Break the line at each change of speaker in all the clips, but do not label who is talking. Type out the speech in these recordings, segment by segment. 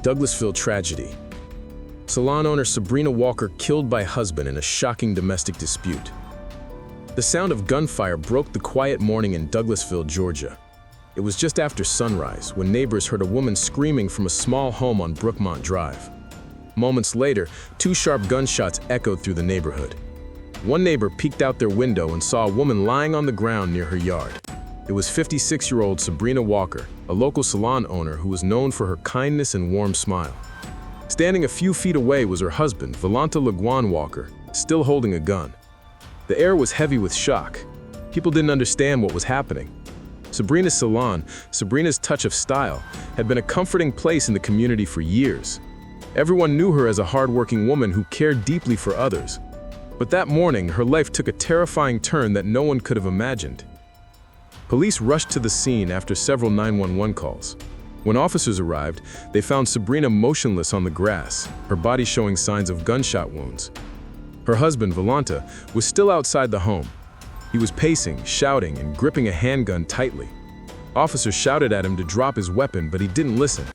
Douglasville tragedy. Salon owner Sabrina Walker killed by husband in a shocking domestic dispute. The sound of gunfire broke the quiet morning in Douglasville, Georgia. It was just after sunrise when neighbors heard a woman screaming from a small home on Brookmont Drive. Moments later, two sharp gunshots echoed through the neighborhood. One neighbor peeked out their window and saw a woman lying on the ground near her yard. It was 56-year-old Sabrina Walker, a local salon owner who was known for her kindness and warm smile. Standing a few feet away was her husband, Volanta Lejuan Walker, still holding a gun. The air was heavy with shock. People didn't understand what was happening. Sabrina's salon, Sabrina's touch of style, had been a comforting place in the community for years. Everyone knew her as a hardworking woman who cared deeply for others. But that morning, her life took a terrifying turn that no one could have imagined. Police rushed to the scene after several 911 calls. When officers arrived, they found Sabrina motionless on the grass, her body showing signs of gunshot wounds. Her husband, Volanta, was still outside the home. He was pacing, shouting, and gripping a handgun tightly. Officers shouted at him to drop his weapon, but he didn't listen.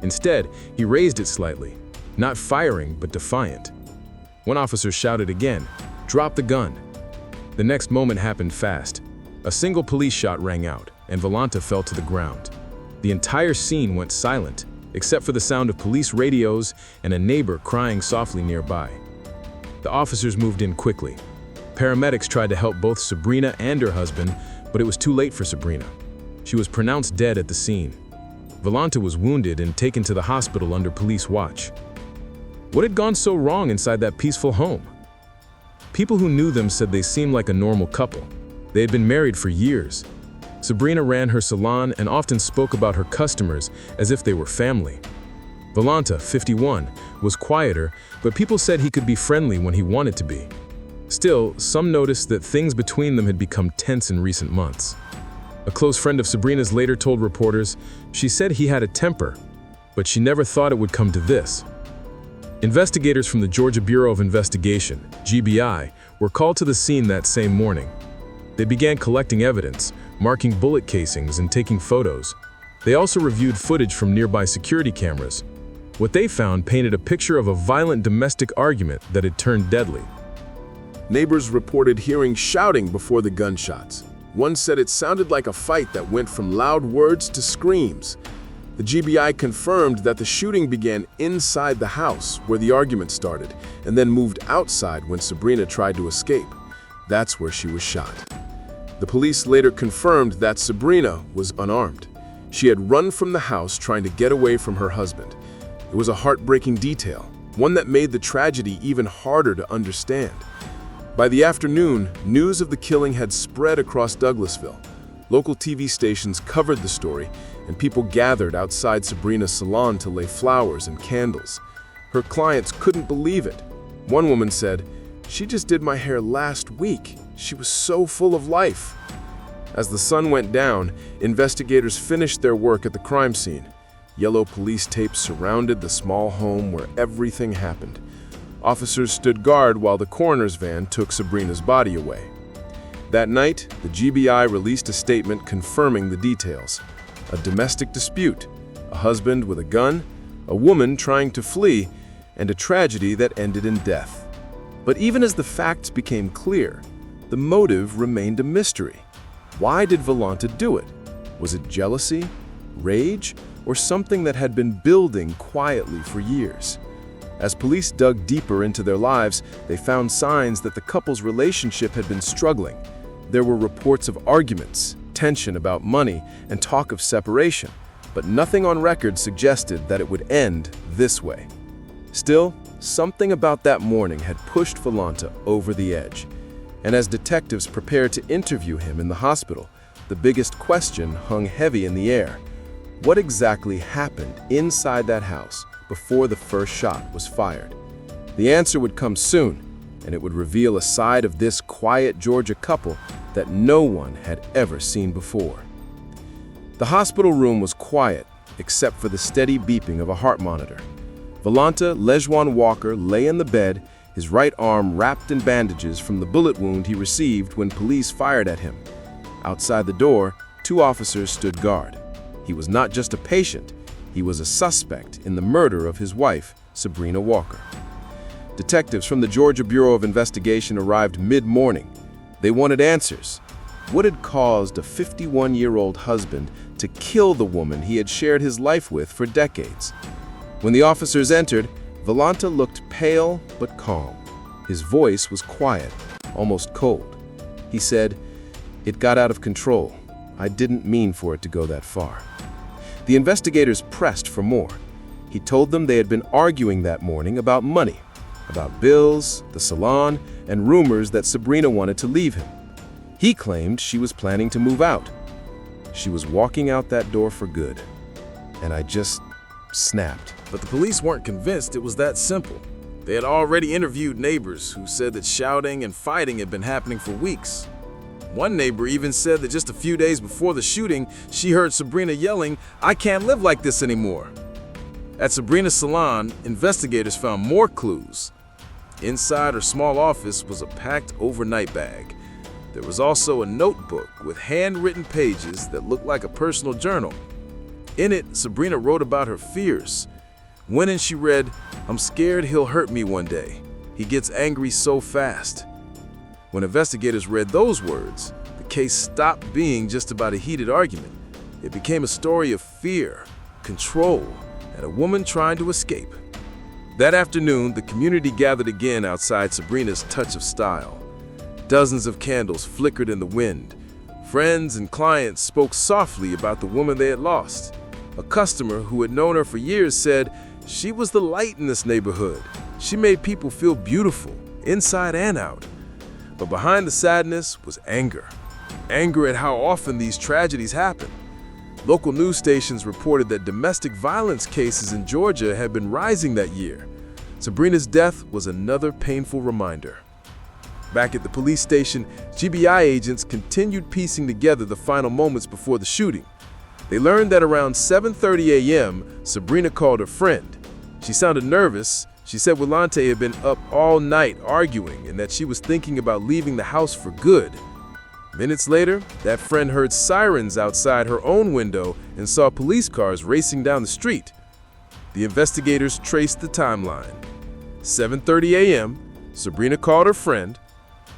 Instead, he raised it slightly, not firing, but defiant. One officer shouted again, "Drop the gun." The next moment happened fast. A single police shot rang out, and Volanta fell to the ground. The entire scene went silent, except for the sound of police radios and a neighbor crying softly nearby. The officers moved in quickly. Paramedics tried to help both Sabrina and her husband, but it was too late for Sabrina. She was pronounced dead at the scene. Volanta was wounded and taken to the hospital under police watch. What had gone so wrong inside that peaceful home? People who knew them said they seemed like a normal couple. They had been married for years. Sabrina ran her salon and often spoke about her customers as if they were family. Volanta, 51, was quieter, but people said he could be friendly when he wanted to be. Still, some noticed that things between them had become tense in recent months. A close friend of Sabrina's later told reporters she said he had a temper, but she never thought it would come to this. Investigators from the Georgia Bureau of Investigation, GBI, were called to the scene that same morning. They began collecting evidence, marking bullet casings and taking photos. They also reviewed footage from nearby security cameras. What they found painted a picture of a violent domestic argument that had turned deadly.
Neighbors reported hearing shouting before the gunshots. One said it sounded like a fight that went from loud words to screams. The GBI confirmed that the shooting began inside the house where the argument started, and then moved outside when Sabrina tried to escape. That's where she was shot. The police later confirmed that Sabrina was unarmed. She had run from the house trying to get away from her husband. It was a heartbreaking detail, one that made the tragedy even harder to understand. By the afternoon, news of the killing had spread across Douglasville. Local TV stations covered the story, and people gathered outside Sabrina's salon to lay flowers and candles. Her clients couldn't believe it. One woman said, "She just did my hair last week. She was so full of life." As the sun went down, investigators finished their work at the crime scene. Yellow police tape surrounded the small home where everything happened. Officers stood guard while the coroner's van took Sabrina's body away. That night, the GBI released a statement confirming the details. A domestic dispute, a husband with a gun, a woman trying to flee, and a tragedy that ended in death. But even as the facts became clear, the motive remained a mystery. Why did Volanta do it? Was it jealousy, rage, or something that had been building quietly for years? As police dug deeper into their lives, they found signs that the couple's relationship had been struggling. There were reports of arguments, tension about money, and talk of separation, but nothing on record suggested that it would end this way. Still, something about that morning had pushed Volanta over the edge. And as detectives prepared to interview him in the hospital, the biggest question hung heavy in the air. What exactly happened inside that house before the first shot was fired? The answer would come soon, and it would reveal a side of this quiet Georgia couple that no one had ever seen before. The hospital room was quiet, except for the steady beeping of a heart monitor. Volanta Lejuan Walker lay in the bed, his right arm wrapped in bandages from the bullet wound he received when police fired at him. Outside the door, two officers stood guard. He was not just a patient,
He was a suspect in the murder of his wife, Sabrina Walker. Detectives from the Georgia Bureau of Investigation arrived mid-morning. They wanted answers. What had caused a 51-year-old husband to kill the woman he had shared his life with for decades? When the officers entered, Volanta looked pale but calm. His voice was quiet, almost cold. He said, "It got out of control. I didn't mean for it to go that far." The investigators pressed for more. He told them they had been arguing that morning about money, about bills, the salon, and rumors that Sabrina wanted to leave him. He claimed she was planning to move out. She was walking out that door for good. And I just snapped.
But the police weren't convinced it was that simple. They had already interviewed neighbors who said that shouting and fighting had been happening for weeks. One neighbor even said that just a few days before the shooting, she heard Sabrina yelling, "I can't live like this anymore." At Sabrina's salon, investigators found more clues. Inside her small office was a packed overnight bag. There was also a notebook with handwritten pages that looked like a personal journal. In it, Sabrina wrote about her fears. One in she read, "I'm scared he'll hurt me one day. He gets angry so fast." When investigators read those words, the case stopped being just about a heated argument. It became a story of fear, control, and a woman trying to escape. That afternoon, the community gathered again outside Sabrina's Touch of Style. Dozens of candles flickered in the wind. Friends and clients spoke softly about the woman they had lost. A customer who had known her for years said, "She was the light in this neighborhood. She made people feel beautiful, inside and out." But behind the sadness was anger. Anger at how often these tragedies happen. Local news stations reported that domestic violence cases in Georgia had been rising that year. Sabrina's death was another painful reminder. Back at the police station, GBI agents continued piecing together the final moments before the shooting. They learned that around 7:30 a.m., Sabrina called her friend. She sounded nervous. She said Volanta had been up all night arguing and that she was thinking about leaving the house for good. Minutes later, that friend heard sirens outside her own window and saw police cars racing down the street. The investigators traced the timeline. 7:30 a.m., Sabrina called her friend.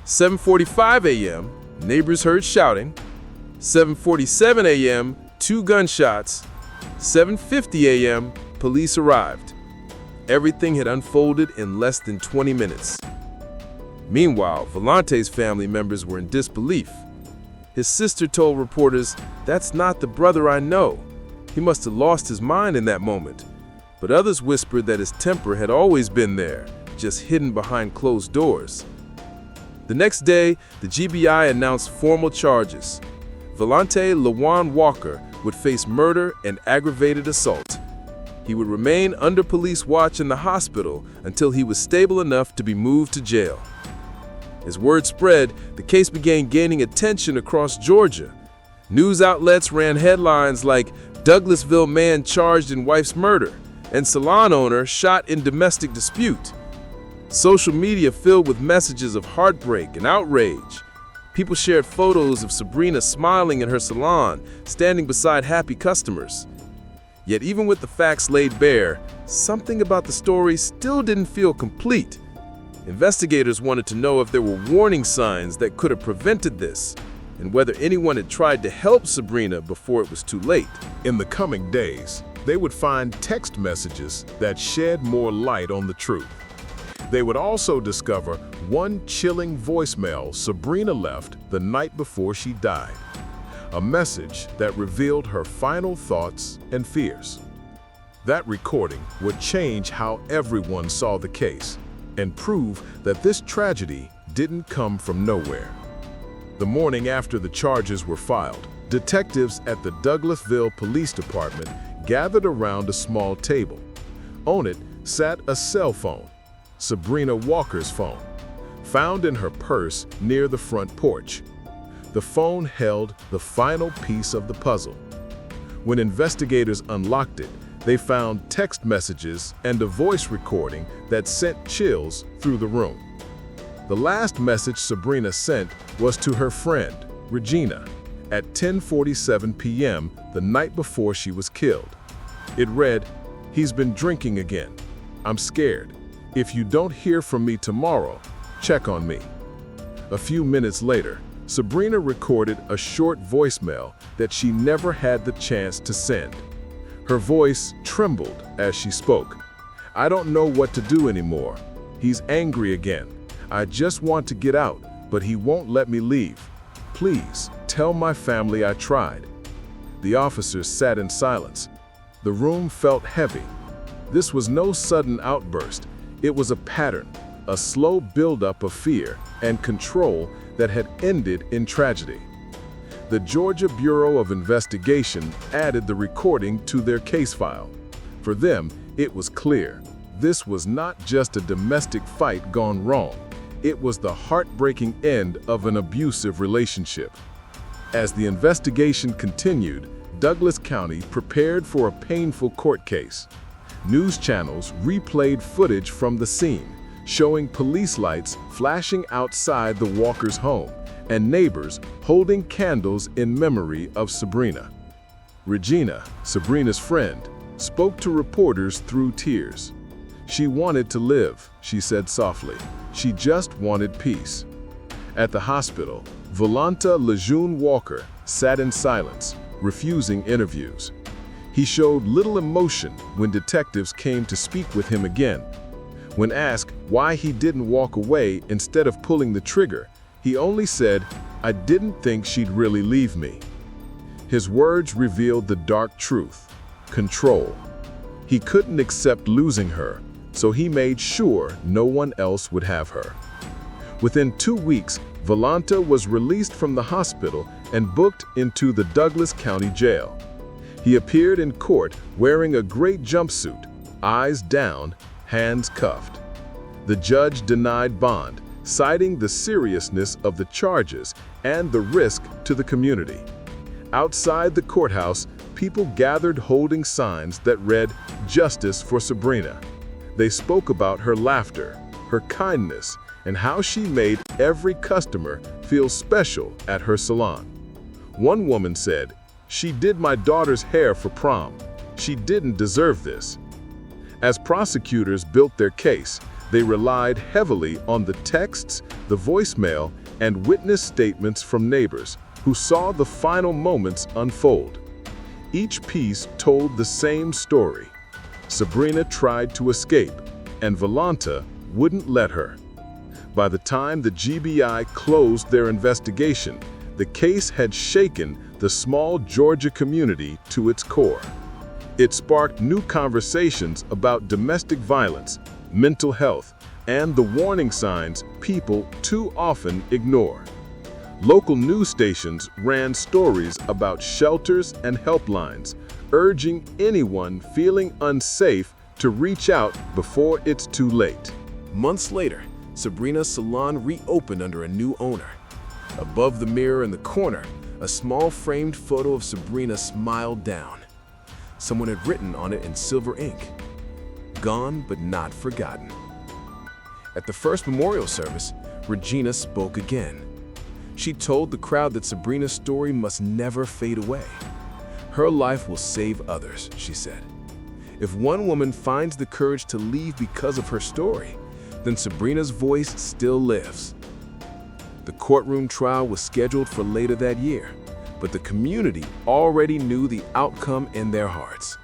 7:45 a.m., neighbors heard shouting. 7:47 a.m., 2 gunshots. 7:50 a.m., police arrived. Everything had unfolded in less than 20 minutes. Meanwhile, Volante's family members were in disbelief. His sister told reporters, "That's not the brother I know. He must have lost his mind in that moment." But others whispered that his temper had always been there, just hidden behind closed doors. The next day, the GBI announced formal charges. Volanta Lejuan Walker would face murder and aggravated assault. He would remain under police watch in the hospital until he was stable enough to be moved to jail. As word spread, the case began gaining attention across Georgia. News outlets ran headlines like "Douglasville man charged in wife's murder" and "Salon owner shot in domestic dispute." Social media filled with messages of heartbreak and outrage. People shared photos of Sabrina smiling in her salon, standing beside happy customers. Yet even with the facts laid bare, something about the story still didn't feel complete. Investigators wanted to know if there were warning signs that could have prevented this, and whether anyone had tried to help Sabrina before it was too late.
In the coming days, they would find text messages that shed more light on the truth. They would also discover one chilling voicemail Sabrina left the night before she died. A message that revealed her final thoughts and fears. That recording would change how everyone saw the case and prove that this tragedy didn't come from nowhere. The morning after the charges were filed, detectives at the Douglasville Police Department gathered around a small table. On it sat a cell phone, Sabrina Walker's phone, found in her purse near the front porch. The phone held the final piece of the puzzle. When investigators unlocked it, they found text messages and a voice recording that sent chills through the room. The last message Sabrina sent was to her friend, Regina, at 10:47 p.m. the night before she was killed. It read, "He's been drinking again. I'm scared. If you don't hear from me tomorrow, check on me." A few minutes later, Sabrina recorded a short voicemail that she never had the chance to send. Her voice trembled as she spoke. "I don't know what to do anymore. He's angry again. I just want to get out, but he won't let me leave. Please, tell my family I tried." The officers sat in silence. The room felt heavy. This was no sudden outburst. It was a pattern, a slow buildup of fear and control that had ended in tragedy. The Georgia Bureau of Investigation added the recording to their case file. For them, it was clear. This was not just a domestic fight gone wrong. It was the heartbreaking end of an abusive relationship. As the investigation continued, Douglas County prepared for a painful court case. News channels replayed footage from the scene, showing police lights flashing outside the Walkers' home and neighbors holding candles in memory of Sabrina. Regina, Sabrina's friend, spoke to reporters through tears. She wanted to live, she said softly. She just wanted peace. At the hospital, Volanta Lejuan Walker sat in silence, refusing interviews. He showed little emotion when detectives came to speak with him again. When asked why he didn't walk away instead of pulling the trigger, he only said, "I didn't think she'd really leave me." His words revealed the dark truth: control. He couldn't accept losing her, so he made sure no one else would have her. Within 2 weeks, Volanta was released from the hospital and booked into the Douglas County Jail. He appeared in court wearing a gray jumpsuit, eyes down, hands cuffed. The judge denied bond, citing the seriousness of the charges and the risk to the community. Outside the courthouse, people gathered holding signs that read, "Justice for Sabrina." They spoke about her laughter, her kindness, and how she made every customer feel special at her salon. One woman said, "She did my daughter's hair for prom. She didn't deserve this." As prosecutors built their case, they relied heavily on the texts, the voicemail, and witness statements from neighbors who saw the final moments unfold. Each piece told the same story. Sabrina tried to escape, and Volanta wouldn't let her. By the time the GBI closed their investigation, the case had shaken the small Georgia community to its core. It sparked new conversations about domestic violence, mental health, and the warning signs people too often ignore. Local news stations ran stories about shelters and helplines, urging anyone feeling unsafe to reach out before it's too late. Months later, Sabrina's salon reopened under a new owner. Above the mirror in the corner, a small framed photo of Sabrina smiled down. Someone had written on it in silver ink, "Gone but not forgotten." At the first memorial service, Regina spoke again. She told the crowd that Sabrina's story must never fade away. "Her life will save others," she said. "If one woman finds the courage to leave because of her story, then Sabrina's voice still lives." The courtroom trial was scheduled for later that year, but the community already knew the outcome in their hearts.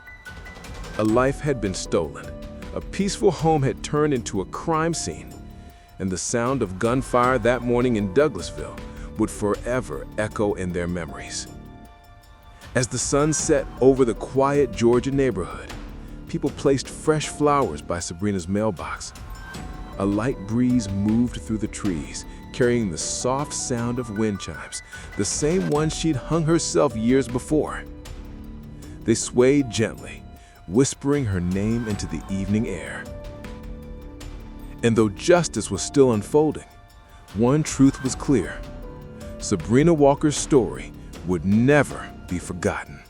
A life had been stolen, a peaceful home had turned into a crime scene, and the sound of gunfire that morning in Douglasville would forever echo in their memories. As the sun set over the quiet Georgia neighborhood, people placed fresh flowers by Sabrina's mailbox. A light breeze moved through the trees, carrying the soft sound of wind chimes, the same ones she'd hung herself years before. They swayed gently, whispering her name into the evening air. And though justice was still unfolding, one truth was clear: Sabrina Walker's story would never be forgotten.